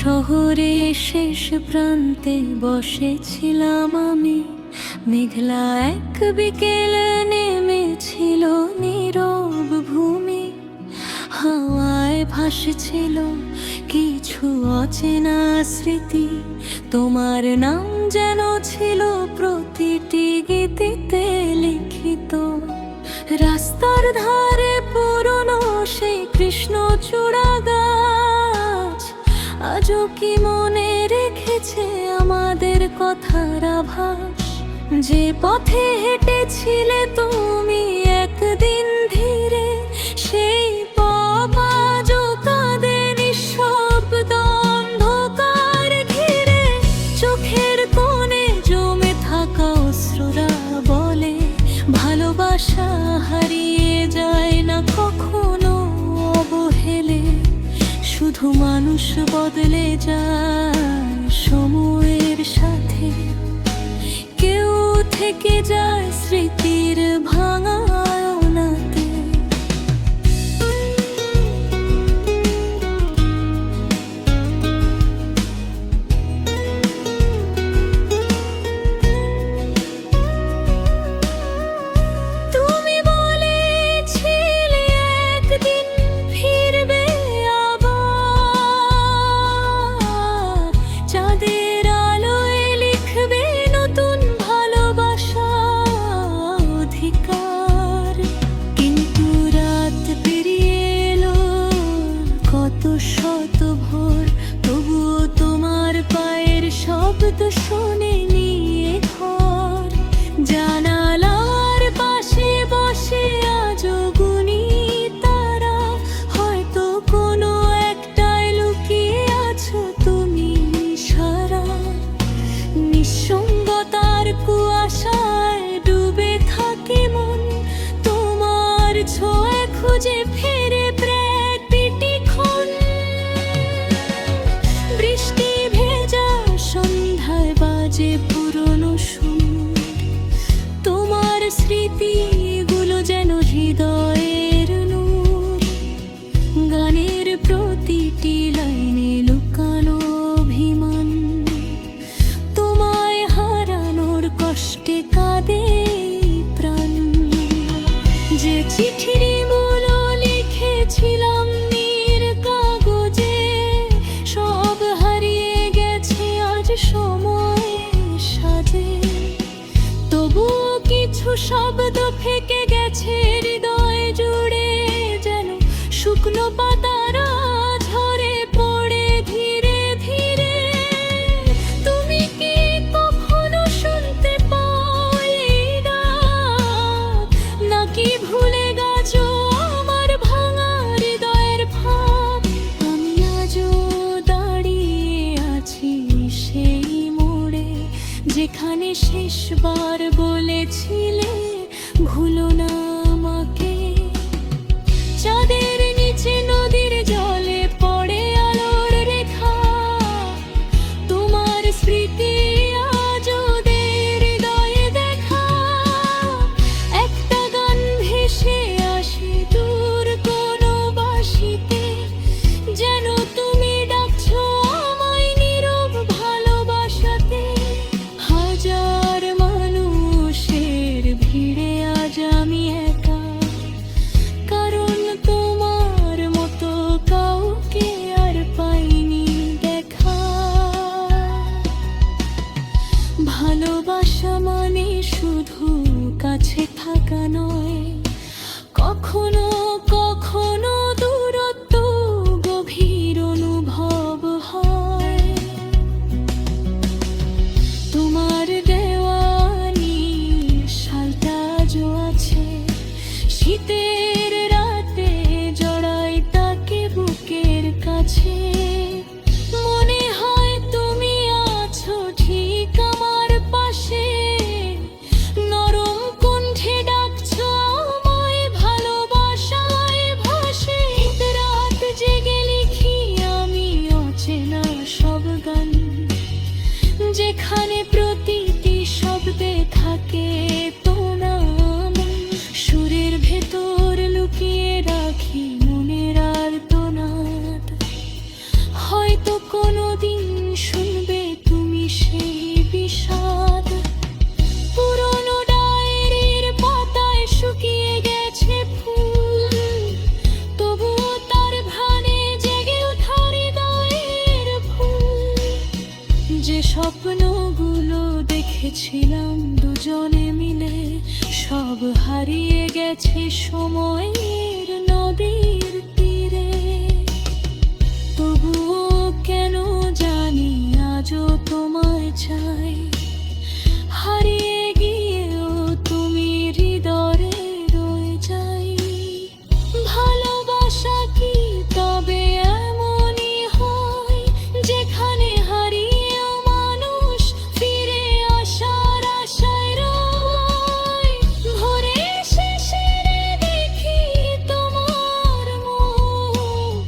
শহরে শেষ প্রান্তে বসেছিলাম আমি, মেঘলা এক বিকেল নেমেছিল নীরব ভূমি। হাওয়ায় ভাসছিল কিছু অচেনা স্মৃতি, তোমার নাম যেন ছিল প্রতিটি গীতিতে লিখিত। রাস্তার ধারে পুরনো সেই কৃষ্ণচূড়া গাছ আজও কি মনে রেখেছে আমাদের কথার আভাস। যে পথে হেঁটেছিলে তুমি একদিন ধীরে, সেই পথ আজও কাঁদে নিঃশব্দ অন্ধকার ঘিরে। চোখের কোণে জমে থাকা অশ্রুরা বলে, ভালোবাসা হারিয়ে যায় না কখনো অবহেলে। শুধু মানুষ বদলে যায় সময়ের সাথে, কেউ থেকে যায় স্মৃতির ভাঙা আয়নাতে। তুমি বলেছিলে একদিন ফিরবে আবার, চাঁদের আলোয় লিখবে নতুন ভালোবাসার অধিকার। কিন্তু রাত পেরিয়ে এলো কত শত ভোর, তবুও তোমার পায়ের শব্দ শোনেনি এ ঘর। জানালার পাশে বসে আজও গুনি তারা, হয়তো কোনো একটাই লুকিয়ে আছো তুমি সারা। নিঃসঙ্গতার কুয়াশায় ডুবে থাকে মন, তোমার ছোঁয়া খুঁজে ফেরে প্রতিটি ক্ষণ। বৃষ্টি ভেজা সন্ধ্যায় বাজে পুরনো সুর, তোমার স্মৃতিগুলো যেন হৃদয়ের নূর। গানের প্রতিটি লাইনে লুকানো অভিমান, তোমায় হারানোর কষ্টে কাঁদে প্রাণ। যে চিঠির মূল্য লিখেছিলাম নীল কাগজে, সব হারিয়ে গেছে আজ সময়ের সাজে। তবুও কিছু শব্দ থেকে গেছে হৃদয় জুড়ে, যেন শুকনো পাতারা ঝরে পড়ে ধীরে ধীরে। তুমি কি কখনো শুনতে পাও এই ডাক, নাকি ভুলে গেছো আমার ভাঙা হৃদয়ের ফাঁক? আমি আজও দাঁড়িয়ে আছি সেই মোড়ে, যেখানে শেষবার বলেছিলে ভুলো না আমাকে। চাঁদের নিচে নদীর বেঁচেছিলাম দুজনে মিলে, সব হারিয়ে গেছে সময়ের নদীর তীরে। তবুও কেন জানি আজও তোমায় চাই, হারিয়ে গিয়েও তুমি হৃদয়ে রয়ে যাই। ভালোবাসা কি তবে এমনই হয়, যেখানে হারিয়েও মানুষ ফিরে আসার আশায় রয়? ভোরের শেষে দেখি তোমার মুখ,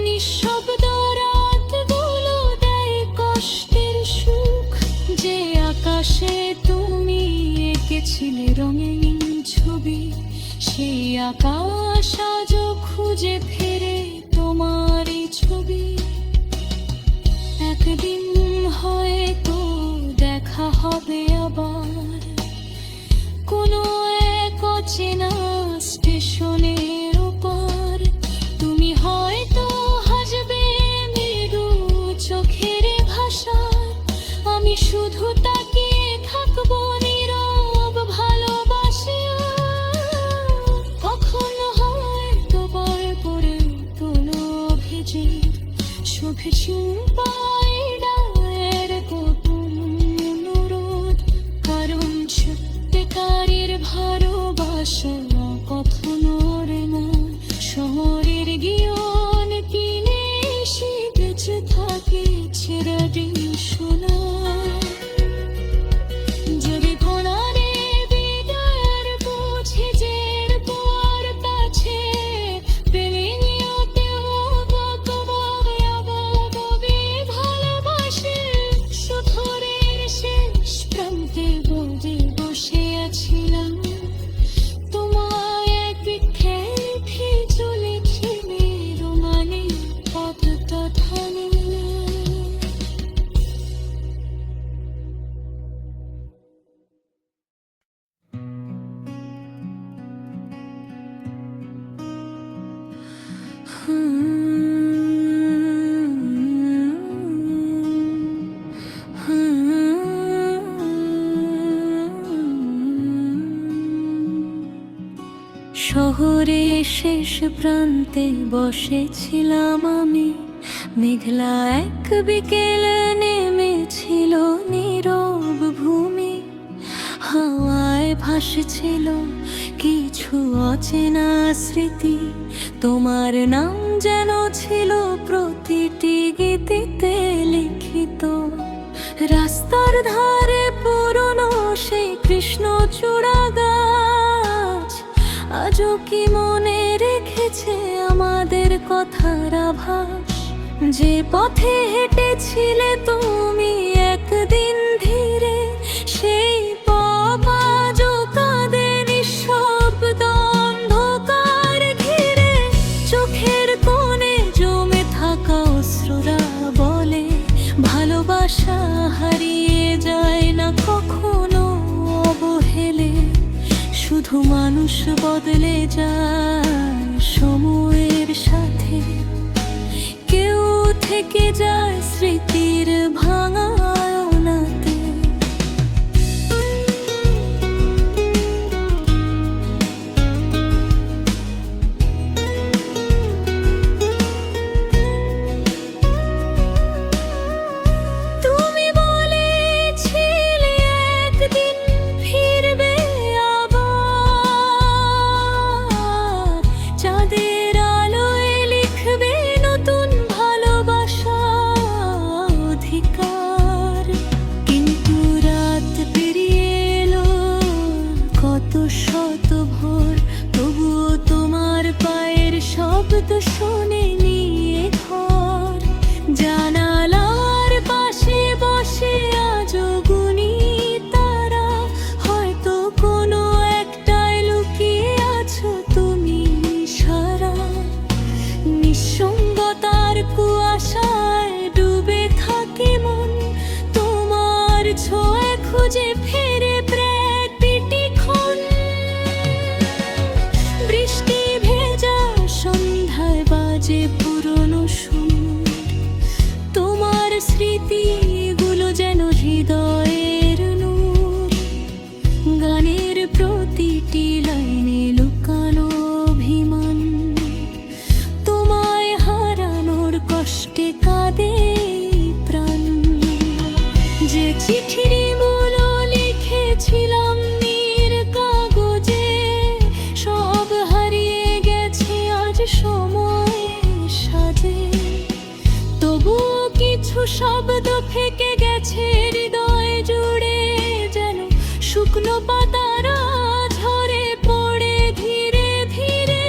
নিঃশব্দ রাতগুলো দেয় কষ্টের সুখ। যে আকাশে তুমি এঁকেছিলে রঙিন ছবি, সেই আকাশ আজও খুঁজে ফেরে তোমারই ছবি। একদিন হয়তো দেখা হবে আবার, কোনো এক অচেনা স্টেশনের ওপর। তুমি হয়তো হাসবে মৃদু চোখের ভাষায়, আমি শুধু তাকিয়ে থাকবো নীরব ভালোবাসি। কখনো হয়তো বার করে কোনো অভিজিৎ চোখে চিন্তায় ডায়ের গোপন অনুরোধ। কারণ সত্যিকারের ভালোবাসা কখনো রে না শহরের গিয়ন কিনে এসে বেঁচে থাকে চিরদিন শোনা। যদি কোনারে বিদায়ের বুঝি যে পর কাছে প্রেমিনীয়তে বকববে ভালোবাসে। শহরের শেষ প্রান্তে বসে আছিলাম, তোমায় এক বৃক্ষে চলেছিলে রোমানে পথটা থামে। শহরের শেষ প্রান্তে বসেছিলাম আমি, মেঘলা এক বিকেল নেমেছিল নীরব ভূমি। হাওয়ায় ভাসছিল কিছু অচেনা স্মৃতি, তোমার নাম যেন ছিল প্রতিটি গীতিতে লিখিত। রাস্তার ধারে পুরনো সেই কৃষ্ণচূড়া গাছ আজও কি মনে রেখেছে আমাদের কথার আভাস? যে পথে হেঁটেছিলে তুমি একদিন ধীরে, সেই পথ আজও কাঁদে নিঃশব্দ অন্ধকার ঘিরে। চোখের কোণে জমে থাকা অশ্রুরা বলে ভালোবাসা হারিয়ে যায় না কখনো অবহেলে। শুধু মানুষ বদলে যায় সময়ের সাথে, কেউ থেকে যায় স্মৃতির ভাঙা আয়নাতে। তুমি বলেছিলে একদিন ফিরবে আবার, চাঁদের আলোয় লিখবে নতুন ভালোবাসার অধিকার। কিন্তু রাত পেরিয়ে এলো কত শত ভোর, তবুও তোমার পায়ের শব্দ শোনেনি এ ঘর। জানালার পাশে বসে আজও গুনি তারা, হয়তো কোনো একটাই লুকিয়ে আছো তুমি সারা। নিঃসঙ্গতার কুয়াশায় ডুবে থাকে মন, তোমার ছোঁয়া খুঁজে ফেরে প্রতিটি ক্ষণ। বৃষ্টি ভেজা সন্ধ্যায় বাজে পুরনো সুর, তোমার স্মৃতিগুলো যেন হৃদয়ের নূর। শব্দ থেকে গেছে হৃদয় জুড়ে, যেন শুকনো পাতারা ঝরে পড়ে ধীরে ধীরে।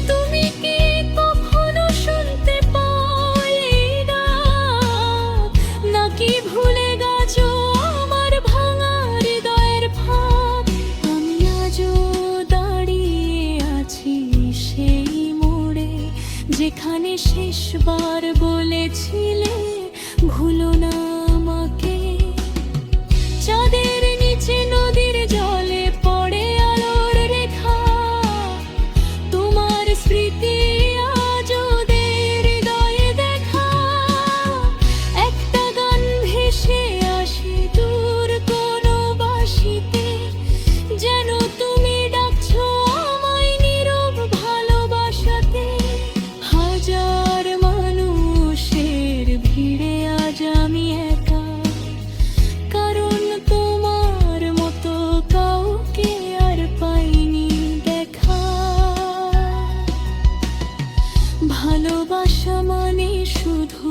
তুমি কি কখনো শুনতে পাও এই ডাক, নাকি ভুলে গেছো আমার ভাঙা হৃদয়ের ফাঁক? আমি আজও দাঁড়িয়ে আছি সেই মোড়ে, যেখানে শেষবার বলেছিলে ভুলো না আমাকে। চাঁদের নিচে নদীর জলে পড়ে আলোর রেখা, তোমার স্মৃতি আজ ওদের হৃদয়ে দেখা। একটা গান ভেসে আসে দূর কোনো বাঁশিতে, যেন তুমি ডাকছো আমায় নীরব ভালোবাসাতে। হাজার মানুষের ভিড়ে আজ আমি একা, কারণ তোমার মতো কাউকে আর পাইনি দেখা। ভালোবাসা মানে শুধু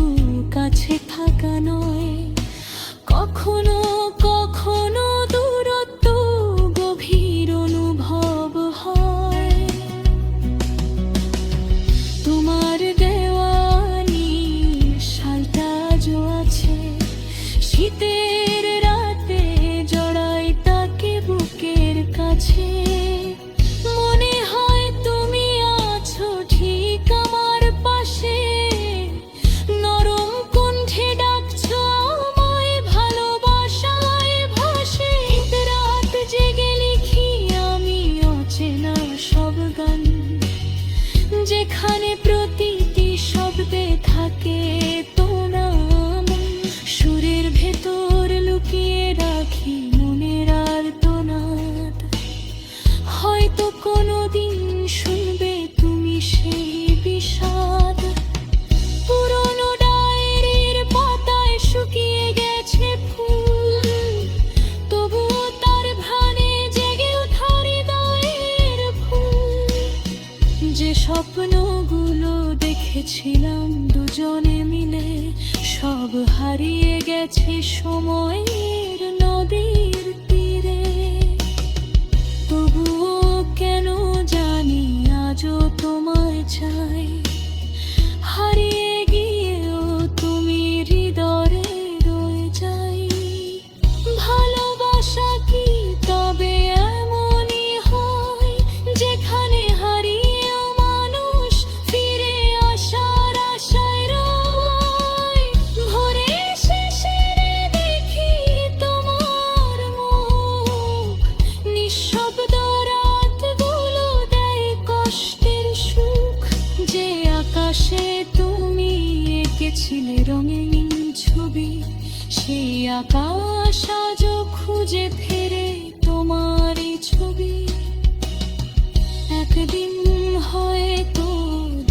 কাছে থাকা নয়, কখনো কখনো দূরত্ব গভীর অনুভব হয়। তোমার দেওয়ানি শালটা আজও আছে, শীতের রাতে জড়াই তাকে বুকের কাছে। মনে হয় তুমি আছো ঠিক আমার পাশে, নরম কণ্ঠে ডাকছো আমায় ভালোবাসায় ভাসে। রাত জেগে লিখি আমি অচেনা সব গান, যেখানে প্রতিটি শব্দে থাকে তোনাম। সুরের ভেতর লুকিয়ে রাখি মনের আর্তনাদ, হয়তো কোনোদিন শুনবে তুমি সেই বিষাদ। পুরনো ডায়েরির পাতায় শুকিয়ে গেছে ফুল, তবুও তার ঘ্রাণে জেগে ওঠা হৃদয়ের ফুল। যে স্বপ্নগুলো দেখেছিলাম দুজনে মিলে, সব হারিয়ে গেছে সময়ের নদীর তীরে। তবুও কেন জানি আজও তোমায় চাই, হারিয়ে গিয়েও তুমি হৃদয়ে রয়ে যাই। ভালোবাসা কি তবে এমনই হয়, যেখানে হারিয়েও মানুষ ফিরে আসার আশায় রয়? ভোরের শেষে দেখি তোমার মুখ, নিঃশব্দ রাতগুলো দেয় কষ্টের সুখ। যে আকাশে তুমি এঁকেছিলে রঙিন ছবি, সেই আকাশ আজও খুঁজে ফেরে তোমারই ছবি। একদিন হয়তো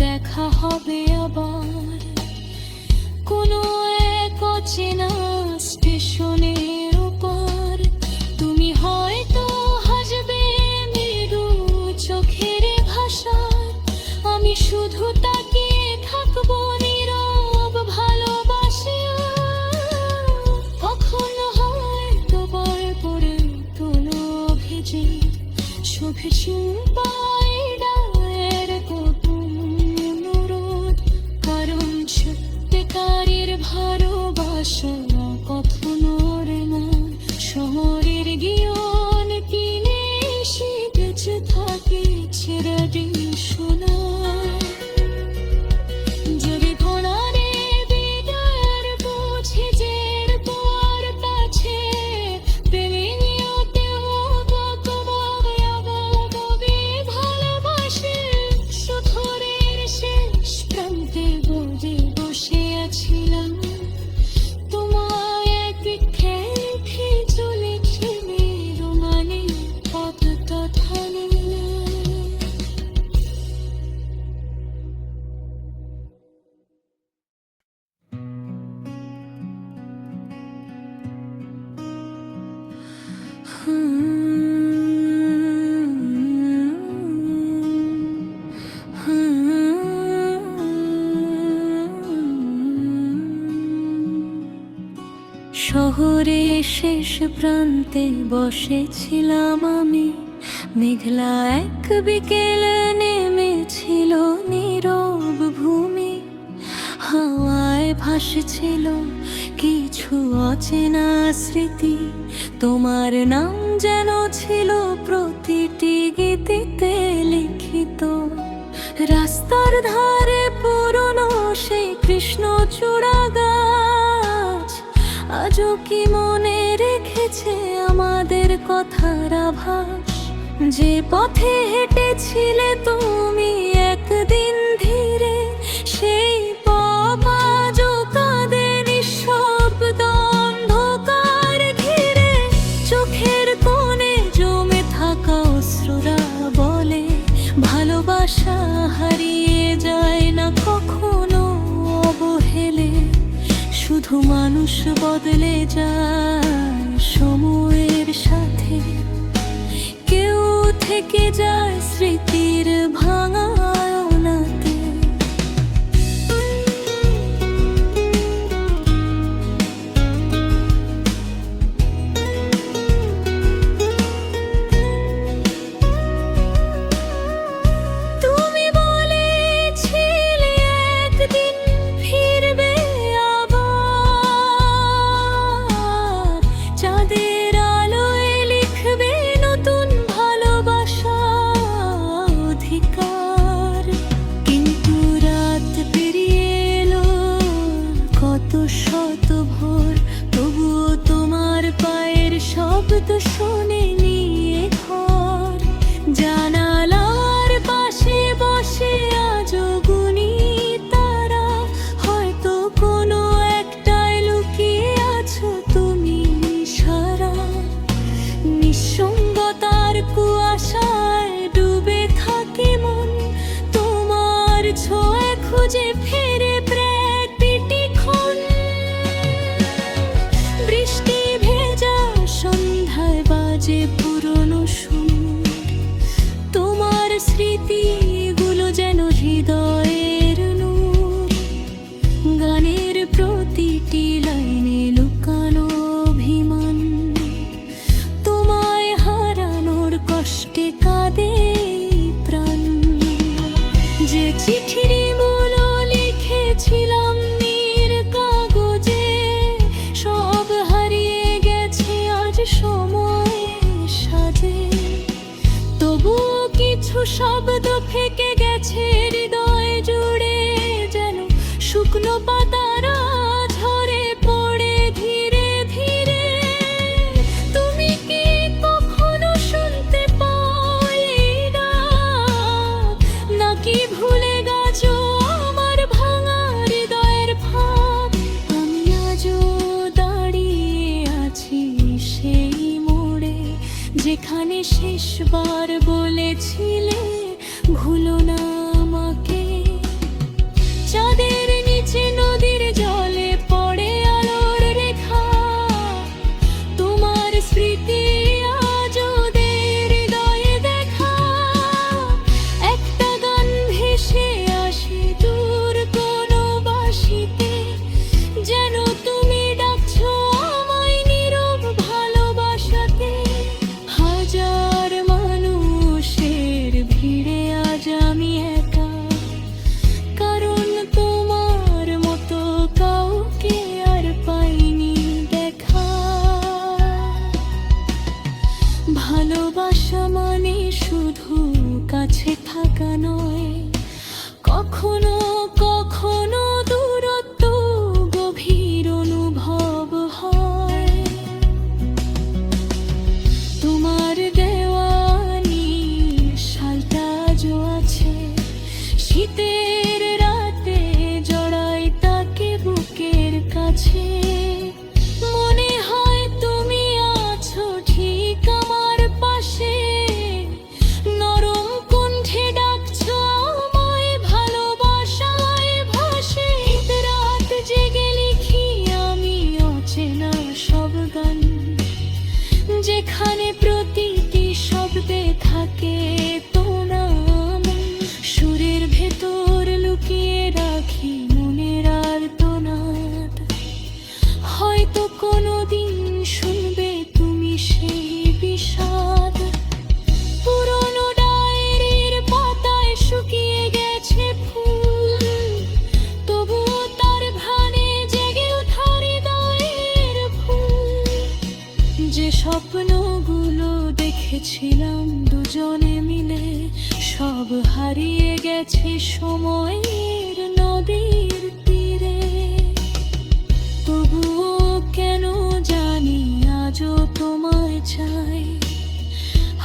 দেখা হবে আবার কোনো এক অচেনা স্টেশনের ওপার। তুমি হয়তো হাসবে মৃদু চোখের ভাষায়, আমি শুধু তাকিয়ে থাকবো নীরব ভালোবাসে। কখনো হয়তো বার পরে তোলো ভেজে শুভেচ্ছা পাই ডায়ের কুতুম অনুরোধ। শহরে শেষ প্রান্তে বসেছিলাম আমি, মেঘলা এক বিকেল নেমেছিল নীরব ভূমি। হাওয়ায় ভাসছিল কিছু অচেনা স্মৃতি, তোমার নাম যেন ছিল প্রতিটি গীতিতে লিখিত। রাস্তার ধারে পুরনো সেই কৃষ্ণচূড়া গাছ আজও কি মনে রেখেছে আমাদের কথার আভাস। যে পথে হেঁটেছিলে তুমি একদিন ধীরে, সেই পথ আজও কাঁদে নিঃশব্দ অন্ধকার ঘিরে। চোখের কোণে জমে থাকা অশ্রুরা বলে ভালোবাসা হারিয়ে যায় না কখনো অবহেলে। শুধু মানুষ বদলে যায় সময়ের সাথে, কেউ থেকে যায় স্মৃতির ভাঙা আয়নাতে। তুমি বলেছিলে একদিন ফিরবে আবার, চাঁদের আলোয় লিখবে নতুন ভালোবাসা অধিকার। কিন্তু রাত পেরিয়ে এলো কত শত ভোর, তবুও তোমার পায়ের শব্দ শোনেনি এ ঘর। জানালার পাশে বসে আজও গুনি তারা, হয়তো কোনো একটাই লুকিয়ে আছো তুমি সারা। নিঃসঙ্গতার কুয়াশায় ডুবে থাকে মন, তোমার ছোঁয়া খুঁজে ফেরে প্রতিটি ক্ষণ। বৃষ্টি ভেজা সন্ধ্যায় বাজে পুরনো সুর, তোমার স্মৃতিগুলো যেন হৃদয়ের নূর। গানের প্রতিটি লাইনে লুকানো অভিমান, তোমায় হারানোর কষ্টে কাঁদে প্রাণ। যে চিঠির মূল লিখেছিলাম নীর কাগজে, সব হারিয়ে গেছে আজ সময়ের সাজে। তবুও কিছু শব্দ থেকে গেছে হৃদয় জুড়ে, যেন শুকনো পাতারা ঝরে পড়ে ধীরে ধীরে। তুমি কি কখনো শুনতে পাও এই ডাক, নাকি ভুলে গেছো আমার ভাঙা হৃদয়ের ফাঁক? আমি আজও দাঁড়িয়ে আছি সেই মোড়ে, যেখানে শেষবার বলেছিলে ভুলো না আমাকে। চাঁদের নিচে নদীর জলে পড়ে আলোর রেখা, তোমার স্মৃতি আজও দের হৃদয়ে দেখা। একটা গান ভেসে আসে দূর কোনো বাঁশিতে, যেন তুমি ডাকছো আমায় নীরব ভালোবাসাতে। হাজার মানুষ ছিলাম দুজনে মিলে, সব হারিয়ে গেছে সময়ের নদীর তীরে। তবুও কেন জানি আজও তোমায় চাই,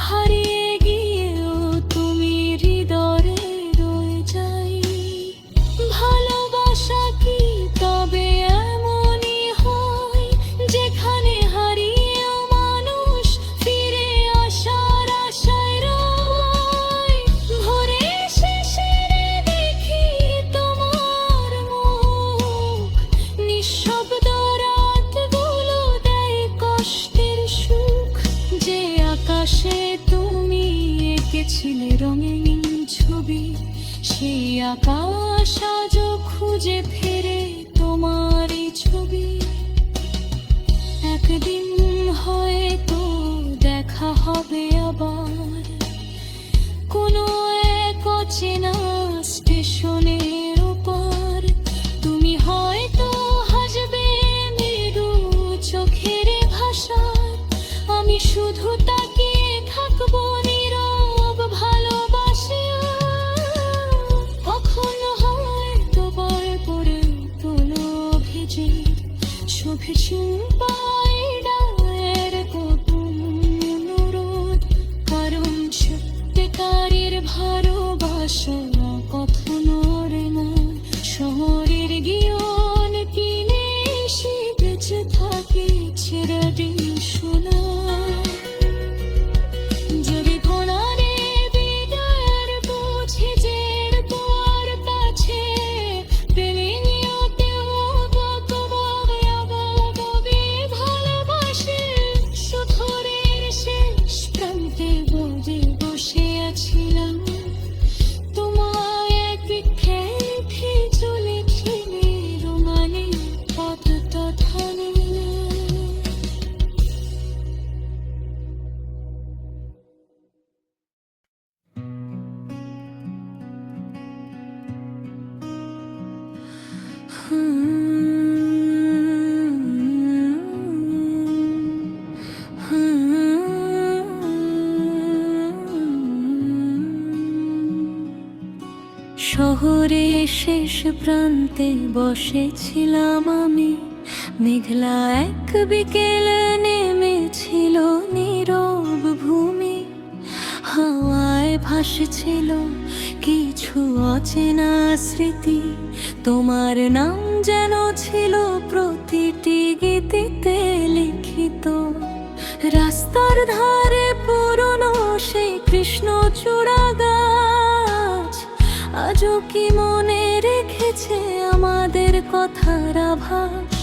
হারিয়ে গিয়েও তুমি হৃদয়ে রয়ে যাই। ভালোবাসা কি তবে এমনই হয়, যেখানে হারিয়েও মানুষ ফিরে আসার আশায় রয়? ভোরে শেষে দেখি তোমার মুখ, নিঃশব্দ রাতগুলো দেয় কষ্টের সুখ। যে আকাশে তুমি এঁকেছিলে রঙিন ছবি, সেই আকাশ আজও খুঁজে ফেরে তোমারই ছবি। একদিন হয়তো দেখা হবে আবার, কোনো এক অচেনা স্টেশনের ওপার। তুমি হয়তো হাসবে মৃদু চোখের ভাষায়, আমি শুধু তাকিয়ে থাকবো নীরব ভালোবাসি। কখনো হয়তো বার পরে তোলো ভিজে শুভে চিন্তায় ডায়ের গোপন অনুরোধ। কারণ সত্যিকারের ভালোবাসা কখনো রে না শহরের গিয়ন কিনে এসে বেঁচে থাকে চিরদিন শোনা। যদি কোনারে বিদায়ের বুঝে জের পর কাছে পেলে নিয়তেও কত ববে ভালোবাসে। সুথরের শেষ প্রান্তে বসে আছিলাম, তোমায় এক খেয়ে চলেছিলে রোমানে পথটা থামে না। শহরের শেষ প্রান্তে বসেছিলাম আমি, মেঘলা এক বিকেল নেমেছিল নীরব ভূমি। হাওয়ায় ভাসছিল কিছু অচেনা স্মৃতি, তোমার নাম যেন ছিল প্রতিটি গীতিতে লিখিত। রাস্তার ধারে পুরনো সেই কৃষ্ণচূড়া গাছ আজও কি মনে রেখেছে আমাদের কথার আভাস?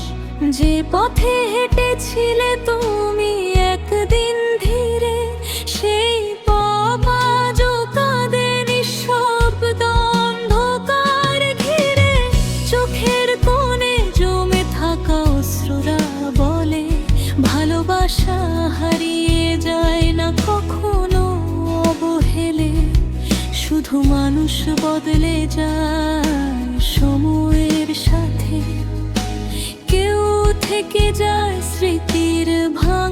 যে পথে হেঁটেছিলে তুমি একদিন ধীরে, সেই পথ আজও কাঁদে নিঃশব্দ অন্ধকার ঘিরে। চোখের কোণে জমে থাকা অশ্রুরা বলে ভালোবাসা হারিয়ে যায় না কখনো অবহেলে। শুধু মানুষ বদলে যায় সময়ের সাথে, কেউ থেকে যায় স্মৃতির ভার।